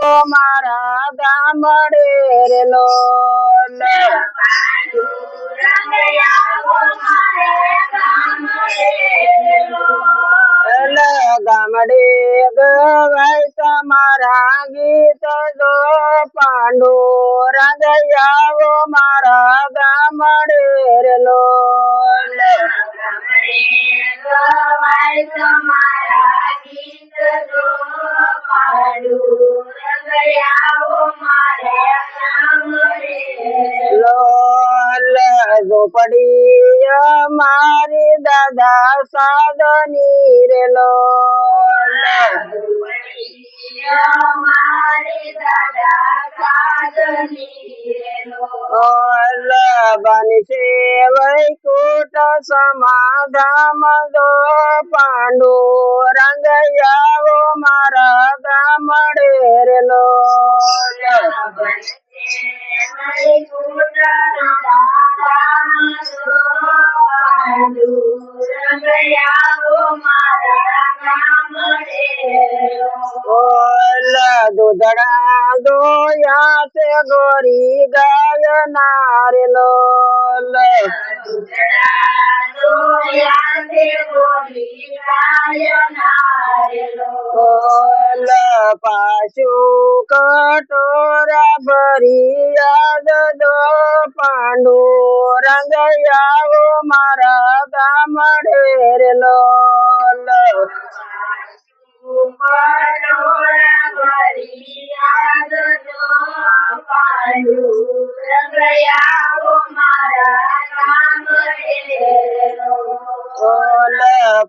મારા ગામડે રે લોલ ગામડે ગવાય તમારા ગીત જો પાંડુ રંગયાવો મારા ગામડે રે લોલ ગવાય તમારા ગીત જો પાંડુ રંગયાવો મારા ગામડે લોલ ઝોપડી મારી દાદા સાધની રે લોલ મારી દાદા સાધની રે લોલ બનશે વૈકુટ સમાધામ દો પાંડુ રંગયાવો મારા ગામડે રે લોલ દૂધડા દોયા છે ગોરી ગાય નારે લોલ પાછુ કટોરા ભરી યાદ દો પાંડુ રંગયાવો મારા ગામડે રે લોલ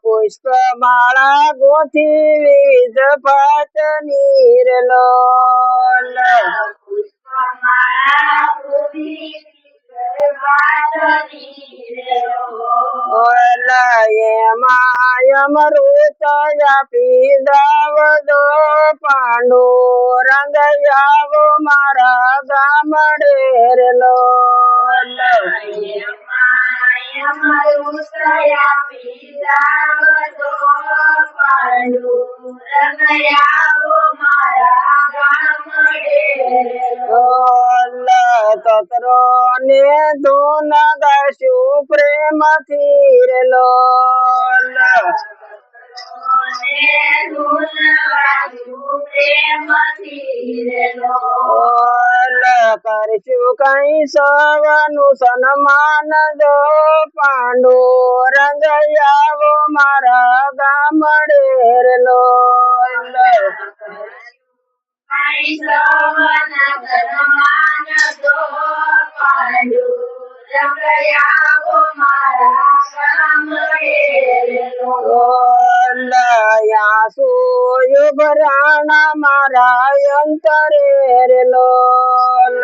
પુષ્પમાળા ગોથી વિવિધ પાટની રે લોલ અમૃત આપી દાવ દો પાંડુ રંગયાવો મારા ગામડે રે લોલ તતરો ને ધૂન ગાશું પ્રેમથી રે લોલ કરશું કઈ સવનું સન્માન દો પાંડુ રંગયાવો મારા ગામડે રે લોલ યુભરાણા મારા અંતરે રે લોલ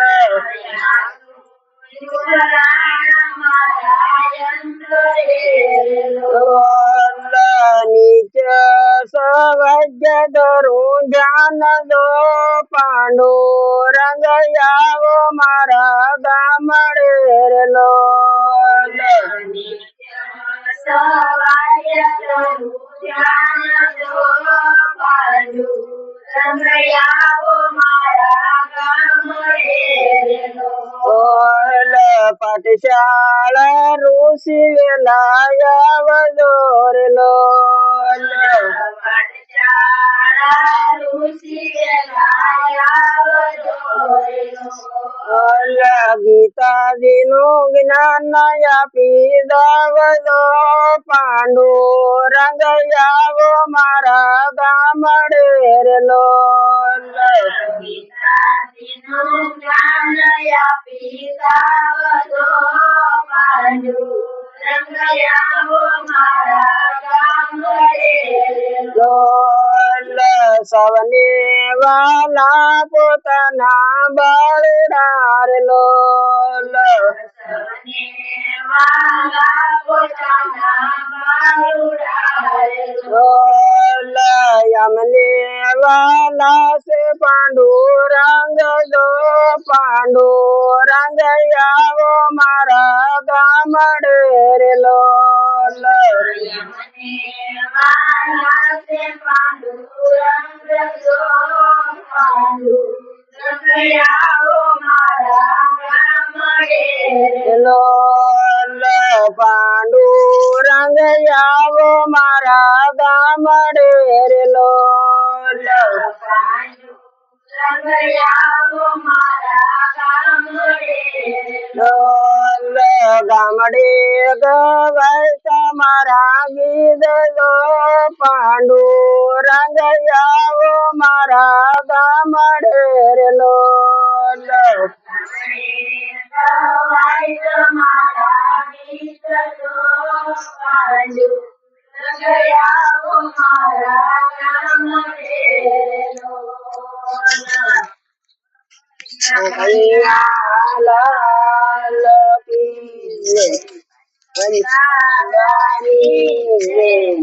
નીચ સવજ્ય ધરું ધ્યાન દો પાંડુ રંગયાવો મારા ગામડે રે લોલ પાઠશાળા ઋષિ વેલાયાવજો રે લોલ ગીતાજીનું જ્ઞાન આપી દાવજો પાંડુ રંગયાવો મારા ગામડે રે લોલ સવને વાલા પોતાના બાળડા રે લોલ યમને વાલા સે પાંડુ રંગ દો પાંડુ રંગયાવો મારા ગામડે રે લોલ પાંડુ આવો મારા ગામડે લોલ પાંડુરંગ આવો મારા ગામડે રે લોલ પાંડુરંગ આવો મારા ગામડે લોલ ગામડે ગવાય તમારા ગીત લો પાંડુરંગ આવો મારા ગામડે રે લોલ લાલ કી જય.